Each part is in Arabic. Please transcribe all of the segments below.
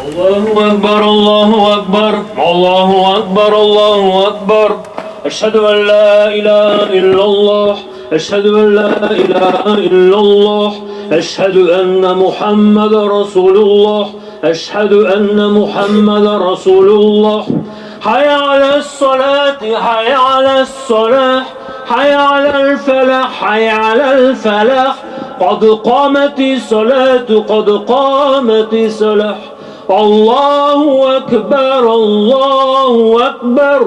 الله أكبر الله أكبر الله أكبر الله أكبر أشهد أن لا إله إلا الله أشهد أن لا إله إلا الله أشهد أن محمد رسول الله أشهد أن محمد رسول الله حي على الصلاة حي على الصلاة حي على الفلاح حي على الفلاح قد قامت الصلاة قد قامت الصلاة الله أكبر الله أكبر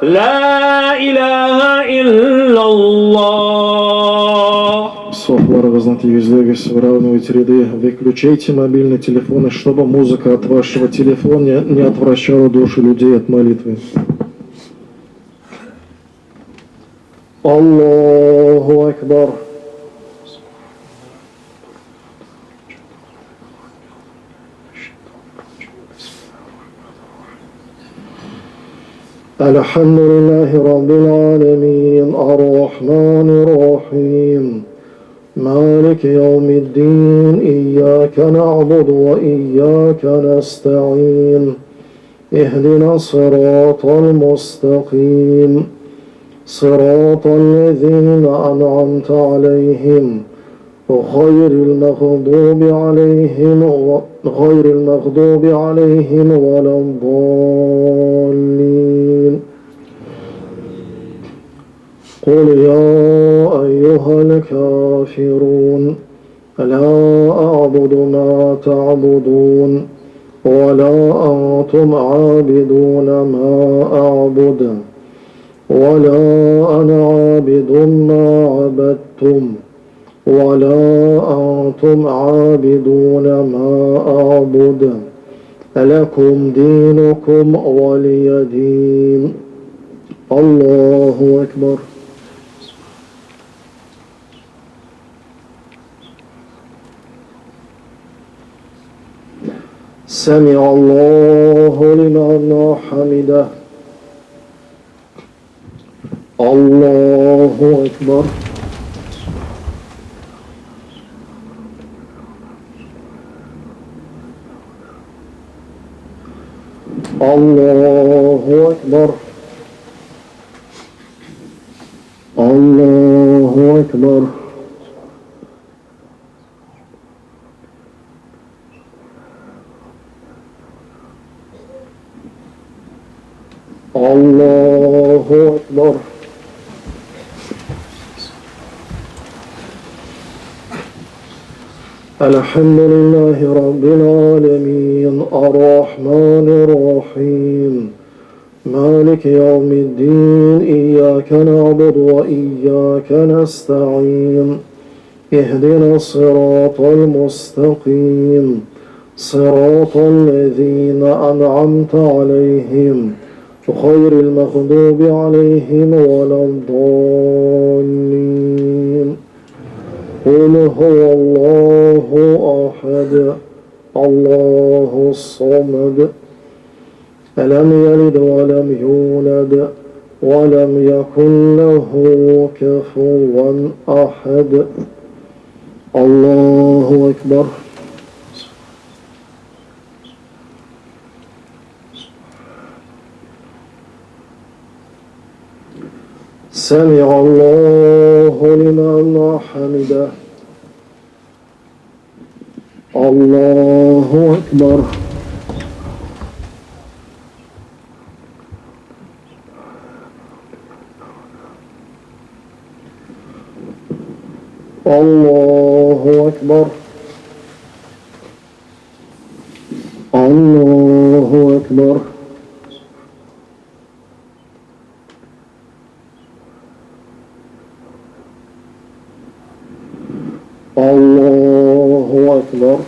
لا إله إلا الله. Сохварвазнат юзлегис выравнивать ряды. Выключайте мобильные телефоны, чтобы музыка от вашего телефона не отвращала души людей от молитвы. Аллаху Акбар. الحمد لله رب العالمين الرحمن الرحيم مالك يوم الدين إياك نعبد وإياك نستعين اهدنا الصراط المستقيم صراط الذين أنعمت عليهم غير المغضوب عليهم ولا الضالين. قل يا أيها الكافرون لا أعبد ما تعبدون ولا أنتم عابدون ما أعبد ولا أنا عابد ما عبدتم ولا أنتم عابدون ما أعبد لكم دينكم ولي دين. الله أكبر. سمع الله لمن حمده. الله أكبر. الله أكبر. الله أكبر. الله أكبر. الحمد لله رب العالمين الرحمن الرحيم مالك يوم الدين إياك نعبد وإياك نستعين اهدنا الصراط المستقيم صراط الذين أنعمت عليهم غير المغضوب عليهم ولا الضالين. قل هو الله أحد الله الصمد لم يلد ولم يولد ولم يكن له كفوا أحد. الله أكبر. سمع الله لمن حمده. الله أكبر. الله أكبر. الله أكبر. الله أكبر.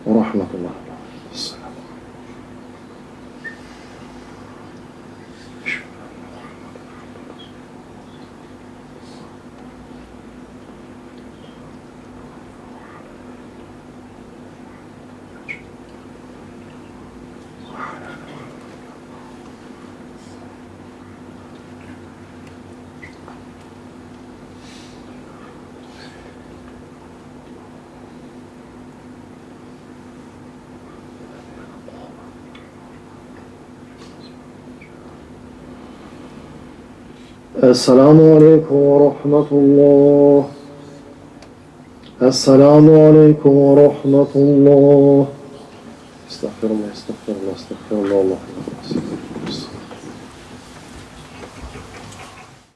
ورحمة الله. السلام عليكم ورحمة الله. السلام عليكم ورحمة الله. استغفر الله استغفر الله استغفر الله الله.